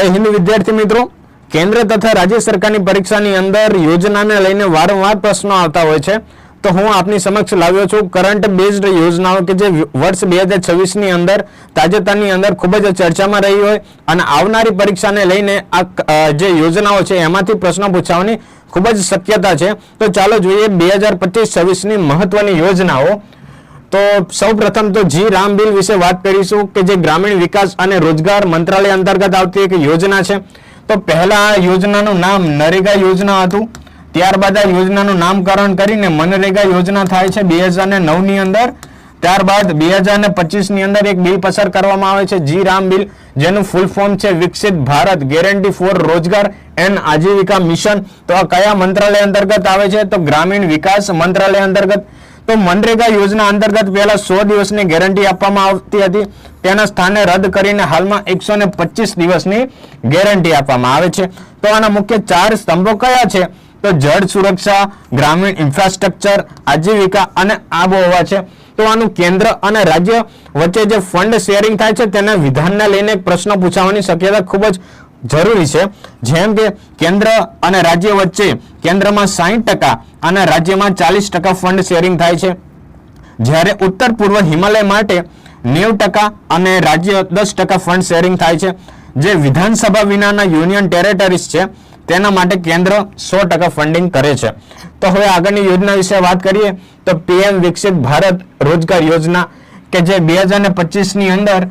જય હિન્દ વિદ્યાર્થી મિત્રો, કેન્દ્ર તથા રાજ્ય સરકારની પરીક્ષાની અંદર યોજનાને લઈને વારંવાર પ્રશ્નો આવતા હોય છે. તો હું આપની સમક્ષ લાવ્યો છું કરંટ બેઝડ યોજનાઓ કે જે વર્ષ 2026 ની અંદર તાજેતરની અંદર ખૂબ જ ચર્ચામાં રહી હોય અને આવનારી પરીક્ષાને લઈને આ જે યોજનાઓ છે એમાંથી પ્રશ્નો પૂછવાની ખૂબ જ શક્યતા છે. તો ચાલો જોઈએ 2025-26 ની મહત્વની યોજનાઓ. તો સૌપ્રથમ તો જી રામ બિલ વિશે વાત કરીશું કે જે ગ્રામીણ વિકાસ અને રોજગાર મંત્રાલય અંતર્ગત આવતી એક યોજના છે. તો પહેલા આ યોજનાનું નામ નરેગા યોજના હતું. ત્યારબાદ આ યોજનાનું નામકરણ કરીને મનરેગા યોજના થાય છે 2009 ની અંદર. ત્યારબાદ 2025 ની અંદર એક બિલ પસાર કરવામાં આવે છે જી રામ બિલ, જેનું ફૂલ ફોર્મ છે વિકસિત ભારત ગેરંટી ફોર રોજગાર એન્ડ આજીવિકા મિશન. તો આ કયા મંત્રાલય અંતર્ગત આવે છે? તો ગ્રામીણ વિકાસ મંત્રાલય અંતર્ગત. તો મનરેગા યોજના અંતર્ગત પહેલા 100 દિવસની ગેરંટી આપવામાં આવતી હતી, તેના સ્થાને રદ કરીને હાલમાં 125 દિવસની ગેરંટી આપવામાં આવે છે. તો આના મુખ્ય 4 સ્તંભો કયા છે? તો જળ સુરક્ષા, ગ્રામીણ ઇન્ફ્રાસ્ટ્રક્ચર, આજીવિકા અને આબોહવા છે. તો આનું કેન્દ્ર અને રાજ્ય વચ્ચે જે ફંડ શેરિંગ થાય છે તેના વિધાનને લઈને પ્રશ્ન પૂછવાની શક્યતા ખૂબ જ જરૂરી છે. જેમ કે કેન્દ્ર અને રાજ્ય વચ્ચે કેન્દ્રમાં 60% અને રાજ્યમાં 40% ફંડ શેરિંગ થાય છે, જ્યારે ઉત્તર પૂર્વ હિમાલય માટે 90% અને રાજ્ય 10% ફંડ શેરિંગ થાય છે. જે વિધાનસભા વિનાના યુનિયન ટેરેટરીઝ છે તેના માટે કેન્દ્ર 100% ફંડિંગ કરે છે. તો હવે આગળની યોજના વિશે વાત કરીએ તો પીએમ વિકસિત ભારત રોજગાર યોજના કે જે 2025 ની અંદર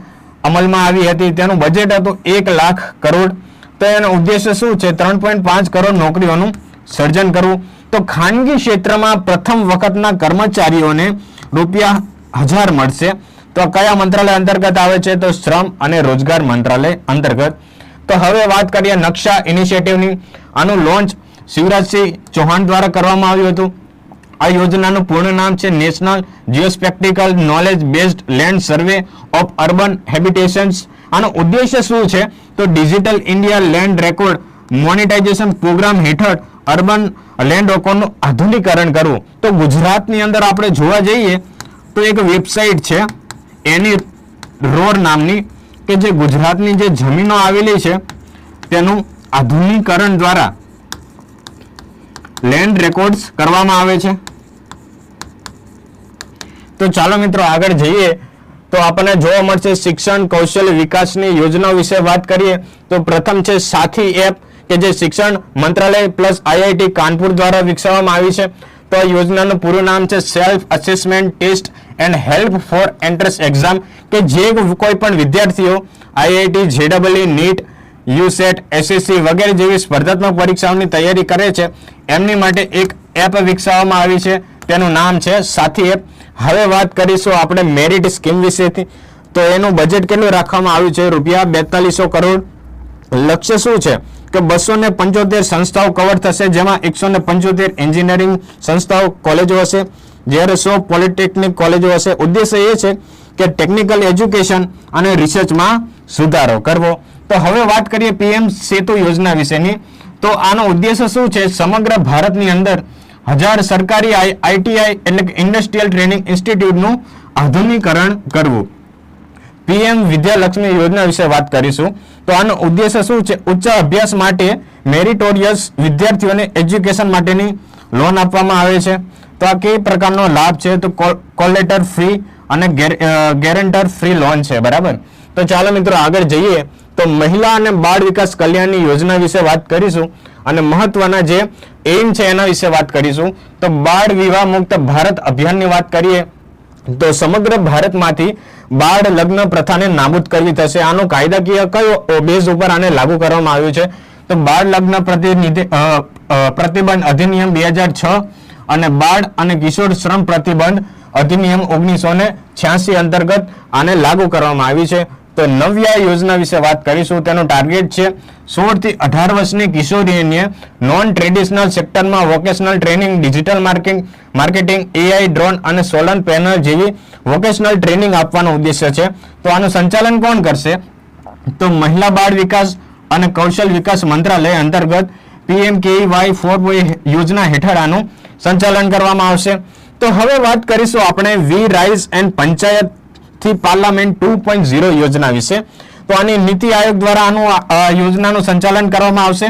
અમલમાં આવી હતી. તેનું બજેટ હતું 1 લાખ કરોડ. તો એનો ઉદ્દેશ્ય શું છે? 3.5 કરોડ નોકરીઓનું સર્જન કરવું. તો ખાનગી ક્ષેત્રમાં પ્રથમ વખતના કર્મચારીઓને ₹1000 મળશે. તો કયા મંત્રાલય અંતર્ગત આવે છે? તો શ્રમ અને રોજગાર મંત્રાલય અંતર્ગત. તો હવે વાત કરીએ નકશા ઇનિશિયેટિવની. આનું લોન્ચ શિવરાજસિંહ ચૌહાણ દ્વારા કરવામાં આવ્યું હતું. આ યોજનાનું પૂર્ણ નામ છે national geospatial knowledge based land survey of urban habitations. આનો ઉદ્દેશ્ય શું છે? તો digital India land record monetization program હેઠળ અર્બન લેન્ડ રેકોર્ડનું આધુનિકરણ કરવું. તો ગુજરાતની અંદર આપણે જોવા જઈએ તો એક વેબસાઇટ છે એની રોર નામની કે જે ગુજરાતની જે જમીનો આવેલી છે તેનું આધુનિકરણ દ્વારા લેન્ડ રેકોર્ડ્સ કરવામાં આવે છે. તો ચાલો મિત્રો આગળ જઈએ તો આપણને જોવા મળશે શિક્ષણ કૌશલ્ય વિકાસની યોજના વિશે વાત કરીએ તો પ્રથમ છે સાથી એપ કે જે શિક્ષણ મંત્રાલય પ્લસ આઈઆઈટી કાનપુર દ્વારા વિકસાવવામાં આવી છે. તો આ યોજનાનું પૂરું નામ છે self assessment test and help for entrance exam કે જે કોઈ પણ વિદ્યાર્થીઓ આઈઆઈટી, જેડબલઈ, નીટ, યુસેટ, એસએસસી વગેરે જેવી સ્પર્ધાત્મક પરીક્ષાઓની તૈયારી કરે છે એમની માટે એક એપ વિકસાવવામાં આવી છે. તેનું નામ છે સાથી એપ. હવે વાત કરીશું આપણે મેરિટ સ્કીમ વિશેથી. તો એનું બજેટ કેટલું રાખવામાં આવ્યું છે? ₹4200 કરોડ. લક્ષ્ય શું છે? કે 275 સંસ્થાઓ કવર થશે, જેમાં 175 એન્જિનિયરિંગ સંસ્થાઓ કોલેજો હશે, જ્યારે 100 પોલિટેકનિક કોલેજો હશે. ઉદ્દેશ્ય એ છે કે ટેકનિકલ એજ્યુકેશન અને રિસર્ચમાં સુધારો કરવો. તો હવે વાત કરીએ પીએમ સેતુ યોજના વિશેની. તો આનો ઉદ્દેશ્ય શું છે? સમગ્ર ભારતની અંદર 1000 સરકારી આઈટીઆઈ એટલે કે ઇન્ડસ્ટ્રીયલ ટ્રેનિંગ ઇન્સ્ટિટ્યૂટનું આધુનિકરણ કરવું. પીએમ વિદ્યાલક્ષ્મી યોજના વિશે વાત કરીશું. તો આનો ઉદ્દેશ્ય શું છે? ઉચ્ચ અભ્યાસ માટે મેરિટોરિયસ વિદ્યાર્થીઓને એજ્યુકેશન માટેની લોન આપવામાં આવે છે. તો આ કઈ પ્રકારનો લાભ છે? તો કોલેટર ફ્રી અને ગેરંટર ફ્રી લોન છે, બરાબર. તો ચાલો મિત્રો આગળ જઈએ તો મહિલા અને બાળ વિકાસ કલ્યાણની યોજના વિશે વાત કરીશું અને મહત્વના જે એઇમ છે એના વિશે વાત કરીશું. તો બાળ વિવાહ મુક્ત ભારત અભિયાનની વાત કરીએ તો સમગ્ર ભારતમાંથી બાળ લગ્ન પ્રથાને નાબૂદ કરવી થશે. આનો કાયદાકીય કયો બેઝ ઉપર આને લાગુ કરવામાં આવ્યું છે? તો બાળ લગ્ન પ્રતિબંધ અધિનિયમ 2006 અને બાળ અને કિશોર શ્રમ પ્રતિબંધ અધિનિયમ 1986 અંતર્ગત આને લાગુ કરવામાં આવી છે. તો નવ્યા યોજના વિશે વાત કરીશું. તેનું ટાર્ગેટ છે 16 થી 18 વર્ષની કિશોરીઓને નોન ટ્રેડિશનલ સેક્ટરમાં vocational training, digital marketing, AI, drone અને સોલર પેનલ જેવી વોકેશનલ ટ્રેનિંગ આપવાનો ઉદ્દેશ્ય છે. તો આનું સંચાલન કોણ કરશે? તો મહિલા બાળ વિકાસ અને કૌશલ વિકાસ મંત્રાલય અંતર્ગત PMKVY 4 યોજના હેઠળ આનું સંચાલન કરવામાં આવશે. તો હવે વાત કરીશું આપણે વી રાઇઝ એન્ડ પંચાયત થી પાર્લામેન્ટ 2.0 યોજના વિશે. તો આની નીતિ આયોગ દ્વારા આનું યોજનાનું સંચાલન કરવામાં આવશે.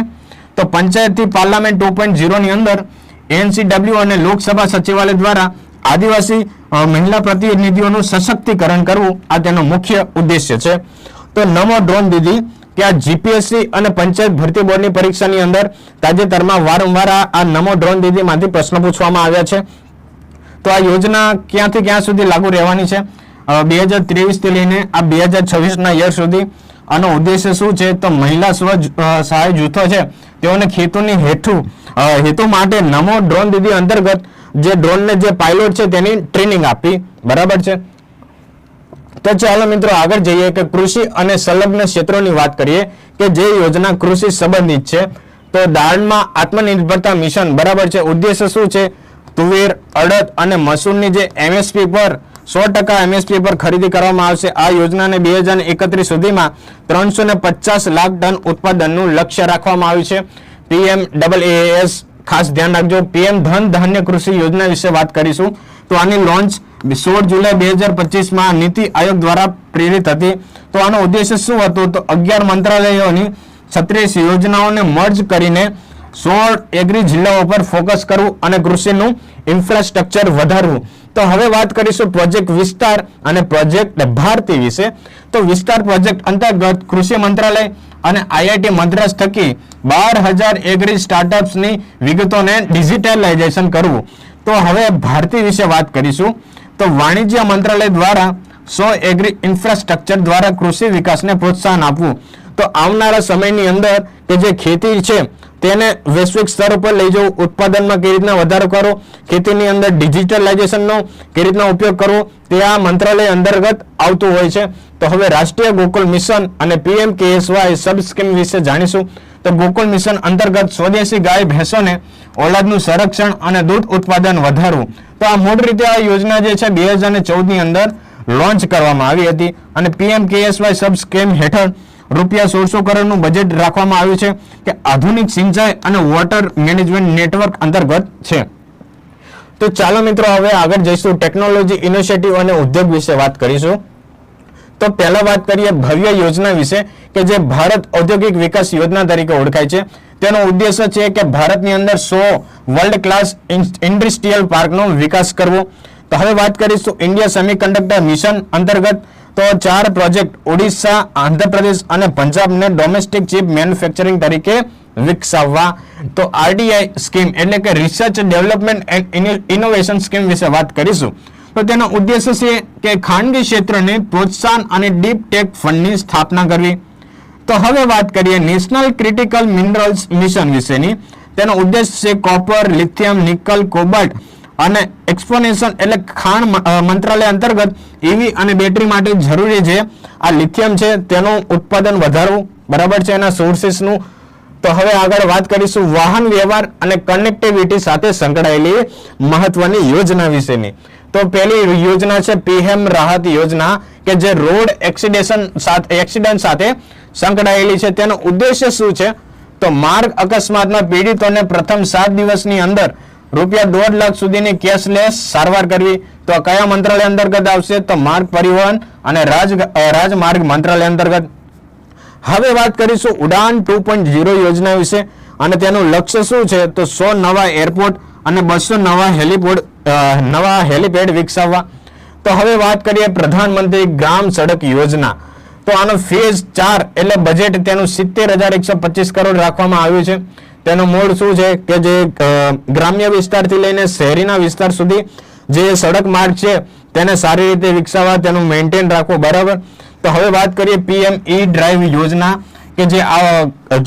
તો પંચાયતથી પાર્લામેન્ટ 2.0 ની અંદર એનસીડબ્લ્યુ અને લોકસભા સચિવાલય દ્વારા આદિવાસી મહિલા પ્રતિનિધિઓનું સશક્તિકરણ કરવું આ તેનો મુખ્ય ઉદ્દેશ્ય છે. તો નમો ડ્રોન દીદી કે આ જીપીએસસી અને પંચાયત ભરતી બોર્ડની પરીક્ષાની અંદર તાજેતરમાં વારંવાર આ નમો ડ્રોન દીદીમાંથી પ્રશ્ન પૂછવામાં આવ્યા છે. તો આ યોજના ક્યાંથી ક્યાં સુધી લાગુ રહેવાની છે? 2023 થી લઈને આ 2026ના યર સુધી. આનો ઉદ્દેશ્ય શું છે? તો મહિલા સ્વ સહાય જૂથો છે તેઓને ખેતીની હેતુ માટે નમો ડ્રોન દીદી અંતર્ગત જે ડ્રોનને જે પાયલોટ છે તેની ટ્રેનિંગ આપી. બરાબર છે. તો ચાલો મિત્રો આગળ જઈએ કે કૃષિ અને સંલગ્ન ક્ષેત્રોની વાત કરીએ કે જે યોજના કૃષિ સંબંધિત છે. તો દાળમાં આત્મનિર્ભરતા મિશન. બરાબર છે. ઉદ્દેશ્ય શું છે? તુવેર, અડદ અને મસૂરની જે એમએસપી પર 100% એમએસપી પર ખરીદી કરવામાં આવશે. આ યોજનાને 2031 સુધીમાં 350 લાખ ટન ઉત્પાદનનું લક્ષ્ય રાખવામાં આવ્યું છે. PMAAS ખાસ ધ્યાન રાખજો. PM ધન ધાન્ય કૃષિ યોજના વિશે વાત કરીશું. તો આની લોન્ચ 16 જુલાઈ 2025માં નીતિ આયોગ દ્વારા પ્રેરિત હતી. તો આનો ઉદ્દેશ્ય શું હતો? તો 11 મંત્રાલયોની 36 યોજનાઓને મર્જ કરીને 16 એગ્રી જિલ્લાઓ પર ફોકસ કરવું અને કૃષિનું ઇન્ફ્રાસ્ટ્રક્ચર વધારવું. તો હવે વાત કરીશું પ્રોજેક્ટ વિસ્તાર અને પ્રોજેક્ટ ભારતી વિશે. તો વિસ્તાર પ્રોજેક્ટ અંતર્ગત કૃષિ મંત્રાલય અને આઈઆઈટી મદ્રાસ થકી 12,000 એગ્રી સ્ટાર્ટઅપ્સની વિગતોને ડિજિટલાઇઝેશન કરવું. તો હવે ભારતી વિશે વાત કરીશું. તો વાણિજ્ય મંત્રાલય દ્વારા 100 એગ્રી ઇન્ફ્રાસ્ટ્રક્ચર દ્વારા કૃષિ વિકાસને પ્રોત્સાહન આપવું. તો આવનારા સમયની અંદર કે જે ખેતી છે તેને વૈશ્વિક સ્તર ઉપર લઈ જવું, ઉત્પાદનમાં કેવી રીતના વધારો કરવો, ખેતીની અંદર ડિજિટલાઇઝેશનનો કેવી રીતના ઉપયોગ કરવો તે આ મંત્રાલય અંતર્ગત આવતું હોય છે. તો હવે રાષ્ટ્રીય ગોકુલ મિશન અને PMKSY સબ સ્કીમ વિશે જાણીશું. તો ગોકુલ મિશન અંતર્ગત સ્વદેશી ગાય ભેંસોને ઓલાદનું સંરક્ષણ અને દૂધ ઉત્પાદન વધારવું. તો આ મૂળ રીતે આ યોજના જે છે 2014 ની અંદર લોન્ચ કરવામાં આવી હતી અને PMKSY સબ સ્કીમ હેઠળ રૂપિયા 1600 કરોડનું બજેટ રાખવામાં આવ્યું છે કે આધુનિક સિંચાઈ અને વોટર મેનેજમેન્ટ નેટવર્ક અંતર્ગત છે. તો ચાલો મિત્રો હવે આગળ જઈશું ટેકનોલોજી ઇનિશિયેટિવ અને ઉદ્યોગ વિશે વાત કરીશું. તો પહેલા વાત કરીએ ભવ્ય યોજના વિશે કે જે ભારત ઔદ્યોગિક વિકાસ યોજના તરીકે ઓળખાય છે. તેનો ઉદ્દેશ્ય છે કે ભારતની અંદર 100 વર્લ્ડ ક્લાસ ઇન્ડસ્ટ્રીયલ પાર્કનો વિકાસ કરવો. તો હવે વાત કરીશું ઇન્ડિયા સેમિકન્ડક્ટર મિશન અંતર્ગત તો 4 પ્રોજેક્ટ ઓડિશા, આંધ્રપ્રદેશ અને પંજાબને ડોમેસ્ટિક ચિપ મેન્યુફેક્ચરિંગ તરીકે વિકસાવવા. તો આરડીઆઈ સ્કીમ એટલે કે research development and innovation scheme વિશે વાત કરીશું. તો તેનો ઉદ્દેશ્ય છે કે ખાનગી ક્ષેત્રને પ્રોત્સાહન અને ડીપ ટેક ફંડની સ્થાપના કરવી. તો હવે વાત કરીએ નેશનલ ક્રિટિકલ મિનરલ્સ મિશન વિશેની. તેનો ઉદ્દેશ છે કોપર, લિથિયમ, નિકલ, કોબાલ્ટ અને એક્સપોનેશન એટલે ખાણ મંત્રાલય અંતર્ગત ઈવી અને બેટરી માટે જરૂરી છે આ લિથિયમ છે તેનું ઉત્પાદન વધારવું. બરાબર છે. એના સોર્સિસનું. તો હવે આગળ વાત કરીશું વાહન વ્યવહાર અને કનેક્ટિવિટી સાથે સંકળાયેલી મહત્વની યોજના વિશેની. તો પહેલી યોજના છે PM રાહત યોજના કે જે રોડ એક્સિડન્ટ સાથે સંકળાયેલી છે. તેનો ઉદ્દેશ્ય શું છે? તો માર્ગ અકસ્માતમાં પીડિતોને પ્રથમ 7 દિવસની અંદર રૂપિયા 1.5 લાખ સુધીની કેશલેસ સારવાર કરવી. તો કયા મંત્રાલય અંતર્ગત આવશે? તો માર્ગ પરિવહન અને રાજમાર્ગ મંત્રાલય અંતર્ગત. હવે વાત કરીશું ઉડાન 2.0 યોજના વિશે અને તેનું લક્ષ્ય શું છે? તો 100 નવા એરપોર્ટ અને 200 નવા હેલિપેડ વિકસાવવા. તો હવે વાત કરીએ પ્રધાનમંત્રી ગ્રામ સડક યોજના. તો આનો ફેઝ 4 એટલે બજેટ તેનું 70,125 કરોડ રાખવામાં આવ્યું છે. તેનો મૂળ શું છે કે જે ગ્રામ્ય વિસ્તારથી લઈને શહેરીના વિસ્તાર સુધી જે સડક માર્ગ છે તેને સારી રીતે વિકસાવવા, તેનું મેન્ટેન રાખવું. બરાબર. તો હવે વાત કરીએ PM E-ડ્રાઈવ યોજના કે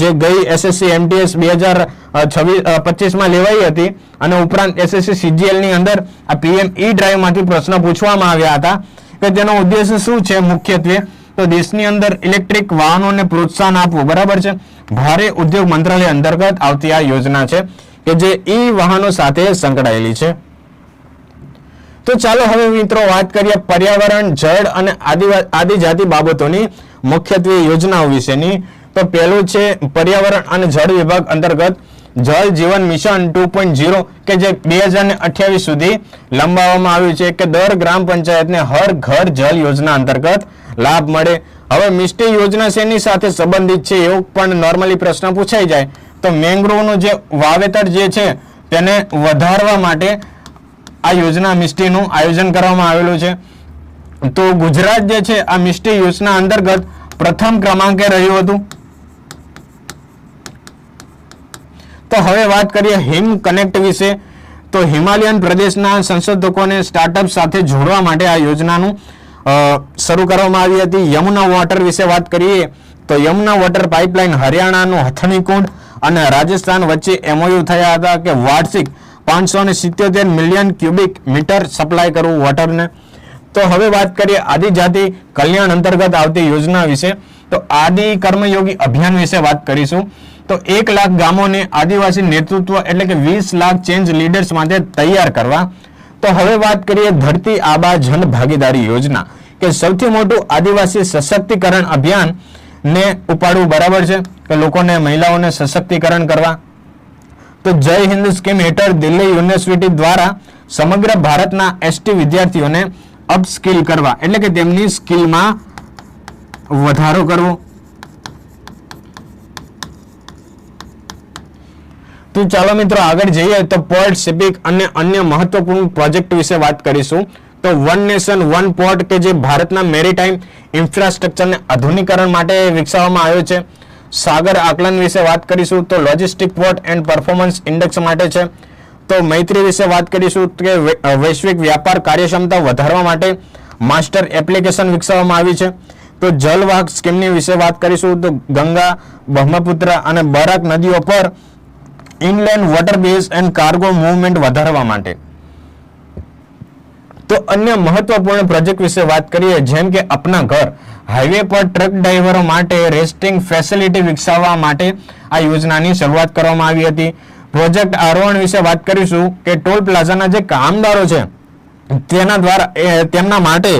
જે ગઈ SSC MTS 2025માં લેવાઈ હતી અને ઉપરાંત SSC CGL ની અંદર આ PM E-ડ્રાઈવ માંથી પ્રશ્ન પૂછવામાં આવ્યા હતા કે તેનો ઉદ્દેશ્ય શું છે મુખ્યત્વે? તો દેશની અંદર ઇલેક્ટ્રિક વાહનોને પ્રોત્સાહન આપવું. બરાબર છે. ભારે ઉદ્યોગ મંત્રાલય અંતર્ગત આવતી આ યોજના છે કે જે વાહનો સાથે સંકળાયેલી છે. તો ચાલો હવે મિત્રો વાત કરીએ પર્યાવરણ, જળ અને આદિજાતિ બાબતોની મુખ્યત્વે યોજનાઓ વિશેની. તો પહેલું છે પર્યાવરણ અને જળ વિભાગ અંતર્ગત જળ જીવન મિશન 2.0 કે જે 2028 સુધી લંબાવવામાં આવ્યું છે કે દર ગ્રામ પંચાયતને હર ઘર જલ યોજના અંતર્ગત લાભ મળે હવે મિસ્ટી યોજના શેની સાથે સંબંધિત છે એવું પણ નોર્મલી પ્રશ્ન પૂછાઈ જાય તો મેંગ્રોવનું જે વાવેતર જે છે તેને વધારવા માટે આ યોજના મિસ્ટીનું આયોજન કરવામાં આવેલું છે. તો ગુજરાત જે છે આ મિસ્ટી યોજના અંતર્ગત પ્રથમ ક્રમાંકે રહ્યું હતું. તો હવે વાત કરીએ હિમ કનેક્ટ વિશે. તો હિમાલયન પ્રદેશના સંશોધકોને સ્ટાર્ટઅપ સાથે જોડવા માટે આ યોજનાનું શરૂ કરવામાં આવી હતી. યમુના વોટર વિશે વાત કરીએ તો યમુના વોટર પાઇપલાઇન હરિયાણાનું હથનીકુંડ અને રાજસ્થાન વચ્ચે એમઓયુ થયા હતા કે વાર્ષિક 577 મિલિયન ક્યુબિક મીટર સપ્લાય કરવું વોટરને. તો હવે વાત કરીએ આદિજાતિ કલ્યાણ અંતર્ગત આવતી યોજના વિશે. તો આદિ કર્મયોગી અભિયાન વિશે વાત કરીશું. તો 1 લાખ ગામોને આદિવાસી નેતૃત્વ એટલે કે 20 લાખ ચેન્જ લીડર્સ માટે તૈયાર કરવા. તો હવે વાત કરીએ ધરતી આબા જન ભાગીદારી યોજના કે સૌથી મોટું આદિવાસી સશક્તિકરણ અભિયાન ને ઉપાડવું. બરાબર છે કે લોકોને મહિલાઓને સશક્તિકરણ કરવા. તો જય હિન્દ સ્કીમ હેઠળ દિલ્હી યુનિવર્સિટી દ્વારા સમગ્ર ભારતના એસટી વિદ્યાર્થીઓને અપસ્કિલ કરવા એટલે કે તેમની સ્કિલમાં વધારો કરવો. તો ચાલો મિત્રો આગળ જઈએ તો પોર્ટ શિપિંગ અને અન્ય મહત્વપૂર્ણ પ્રોજેક્ટ વિશે વાત કરીશું. તો વન નેશન વન પોર્ટ કે જે ભારતના મેરીટાઈમ ઇન્ફ્રાસ્ટ્રક્ચરને આધુનિકરણ માટે વિકસાવવામાં આવ્યો છે. સાગર આકલન વિશે વાત કરીશું તો logistic port and performance index માટે છે. તો મૈત્રી વિશે વાત કરીશું કે વૈશ્વિક વ્યાપાર કાર્યક્ષમતા વધારવા માટે માસ્ટર એપ્લિકેશન વિકસાવવામાં આવી છે. તો જલવાહક સ્કીમની વિશે વાત કરીશું તો ગંગા, બ્રહ્મપુત્ર અને બરાક નદીઓ પર inland water base and cargo movement વધારવા માટે. તો અન્ય મહત્વપૂર્ણ પ્રોજેક્ટ વિશે વાત કરીએ જેમ કે અપના ઘર હાઈવે પર ટ્રક ડ્રાઈવરો માટે રેસ્ટિંગ ફેસિલિટી વિકસાવવા માટે આ યોજનાની શરૂઆત કરવામાં આવી હતી. પ્રોજેક્ટ આરોહણ વિશે વાત કરીશું કે ટોલ પ્લાઝાના જે કામદારો છે તેના દ્વારા તેમના માટે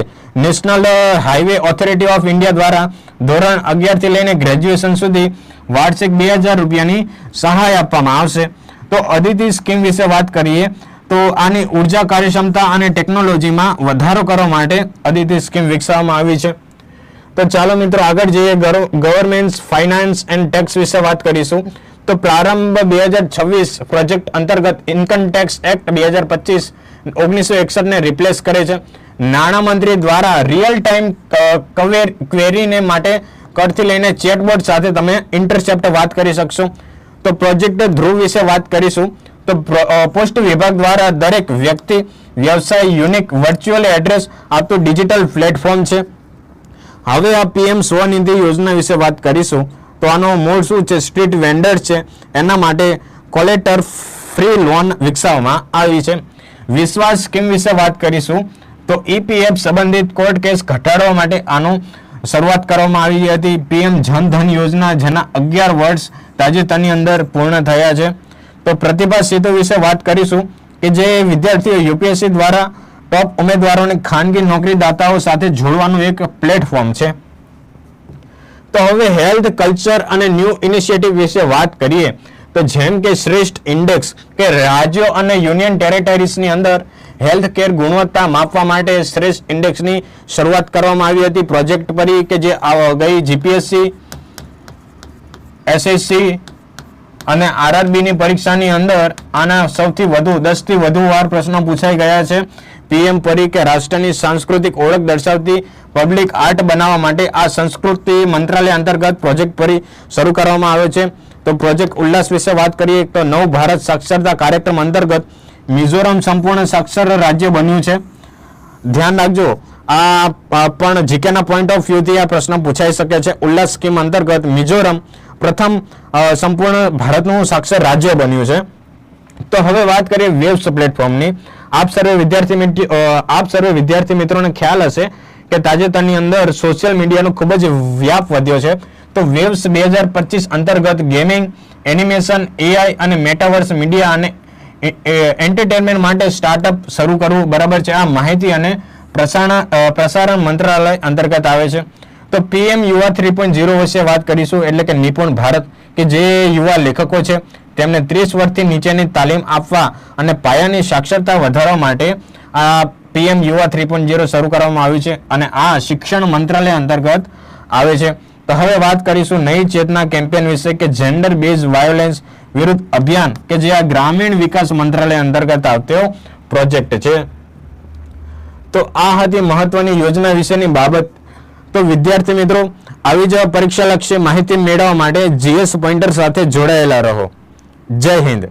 national highway authority of India દ્વારા ધોરણ 11 થી લઈને ગ્રેજ્યુએશન સુધી વાર્ષિક 2000 રૂપિયાની સહાય આપવામાં આવશે. તો અદિતિ સ્કીમ વિશે વાત કરીએ તો આની ઉર્જા કાર્યક્ષમતા અને ટેકનોલોજીમાં વધારો કરવા માટે અદિતિ સ્કીમ વિકસાવવામાં આવી છે. તો ચાલો મિત્રો આગળ જઈએ ગવર્મેન્ટ ફાઇનાન્સ એન્ડ ટેક્સ વિશે વાત કરીશું. તો પ્રારંભ 2026 પ્રોજેક્ટ અંતર્ગત ઇન્કમ ટેક્સ એક્ટ 2025 1961 ને રિપ્લેસ કરે છે. નાણામંત્રી દ્વારા રિયલ ટાઈમ ક્વેરીને માટે કરથી લઈને ચેટબોટ સાથે તમે ઇન્ટરસેપ્ટ વાત કરી શકશો. તો પ્રોજેક્ટ ધ્રુવ વિશે વાત કરીશું. તો પોસ્ટ વિભાગ દ્વારા દરેક વ્યક્તિ વ્યવસાય યુનિક વર્ચ્યુઅલ એડ્રેસ આપતું ડિજિટલ પ્લેટફોર્મ છે. હવે આ પીએમ સ્વનિધિ યોજના વિશે વાત કરીશું. તો આનો મૂળ શું છે? સ્ટ્રીટ વેન્ડર્સ છે એના માટે કોલેટર ફ્રી લોન વિકસાવવામાં આવી છે. વિશ્વાસ સ્કીમ વિશે વાત કરીશું. તો ઈપીએફ સંબંધિત કોર્ટ કેસ ઘટાડવા માટે આનું શરૂઆત કરવામાં આવી હતી. પીએમ જનધન યોજના જેના 11 વર્ષ તાજેતરની અંદર પૂર્ણ થયા છે. તો પ્રતિભા સેતુ વિશે વાત કરીશું કે જે વિદ્યાર્થીઓ યુપીએસસી દ્વારા ટોપ ઉમેદવારોને ખાનગી નોકરીદાતાઓ સાથે જોડવાનું એક પ્લેટફોર્મ છે. તો હવે હેલ્થ કલ્ચર અને ન્યૂ ઇનિશિયેટિવ વિશે વાત કરીએ તો જેમ કે શ્રેષ્ઠ ઇન્ડેક્સ કે રાજ્યો અને યુનિયન ટેરેટરીઝની અંદર હેલ્થ કેર ગુણવત્તા માપવા માટે શ્રેષ્ઠ ઇન્ડેક્સની શરૂઆત કરવામાં આવી હતી. પ્રોજેક્ટ પરી કે જે ગઈ જીપીએસસી, એસએસસી અને આરઆરબીની પરીક્ષાની અંદર આના સૌથી વધુ 10 થી વધુ વાર પ્રશ્નો પૂછાઈ ગયા છે. પીએમ પરી કે રાષ્ટ્રની સાંસ્કૃતિક ઓળખ દર્શાવતી પબ્લિક આર્ટ બનાવવા માટે આ સંસ્કૃતિ મંત્રાલય અંતર્ગત પ્રોજેક્ટ પરી શરૂ કરવામાં આવ્યો છે. તો પ્રોજેક્ટ ઉલ્લાસ વિશે વાત કરીએ તો નવ ભારત સાક્ષરતા કાર્યક્રમ અંતર્ગત મિઝોરમ સંપૂર્ણ સાક્ષર રાજ્ય બન્યું છે. ધ્યાન રાખજો આ પણ જીકેના પોઈન્ટ ઓફ વ્યૂથી આ પ્રશ્ન પૂછાઈ શકે છે. ઉલ્લાસ સ્કીમ અંતર્ગત મિઝોરમ પ્રથમ સંપૂર્ણ ભારતનું સાક્ષર રાજ્ય બન્યું છે. તો હવે વાત કરીએ વેવ્સ પ્લેટફોર્મની. આપ સર્વે વિદ્યાર્થી મિત્રોને ખ્યાલ હશે કે તાજેતરની અંદર સોશિયલ મીડિયાનો ખૂબ જ વ્યાપ વધ્યો છે. તો વેવ્સ 2025 અંતર્ગત ગેમિંગ, એનિમેશન, એઆઈ અને મેટાવર્સ મીડિયા અને એન્ટરટેનમેન્ટ માટે સ્ટાર્ટઅપ શરૂ કરવું. બરાબર છે. આ માહિતી અને પ્રસારણ મંત્રાલય અંતર્ગત આવે છે. તો પીએમ યુવા 3.0 વિશે વાત કરીશું એટલે કે નિપુણ ભારત કે જે યુવા લેખકો છે તેમને 30 વર્ષથી નીચેની તાલીમ આપવા અને પાયાની સાક્ષરતા વધારવા માટે આ પીએમ યુવા 3.0 શરૂ કરવામાં આવ્યું છે અને આ શિક્ષણ મંત્રાલય અંતર્ગત આવે છે. તો હવે વાત કરીશું નઈ ચેતના કેમ્પેન વિશે કે જેન્ડર બેઝ વાયોલન્સ વિરુદ્ધ અભિયાન કે જે આ ગ્રામીણ વિકાસ મંત્રાલય અંતર્ગત આવતો પ્રોજેક્ટ છે. તો આ હતી મહત્વની યોજના વિશેની બાબત. તો વિદ્યાર્થી મિત્રો, આવી જ પરીક્ષા લક્ષી માહિતી મેળવવા માટે GS પોઈન્ટર સાથે જોડાયેલા રહો. જય હિન્દ.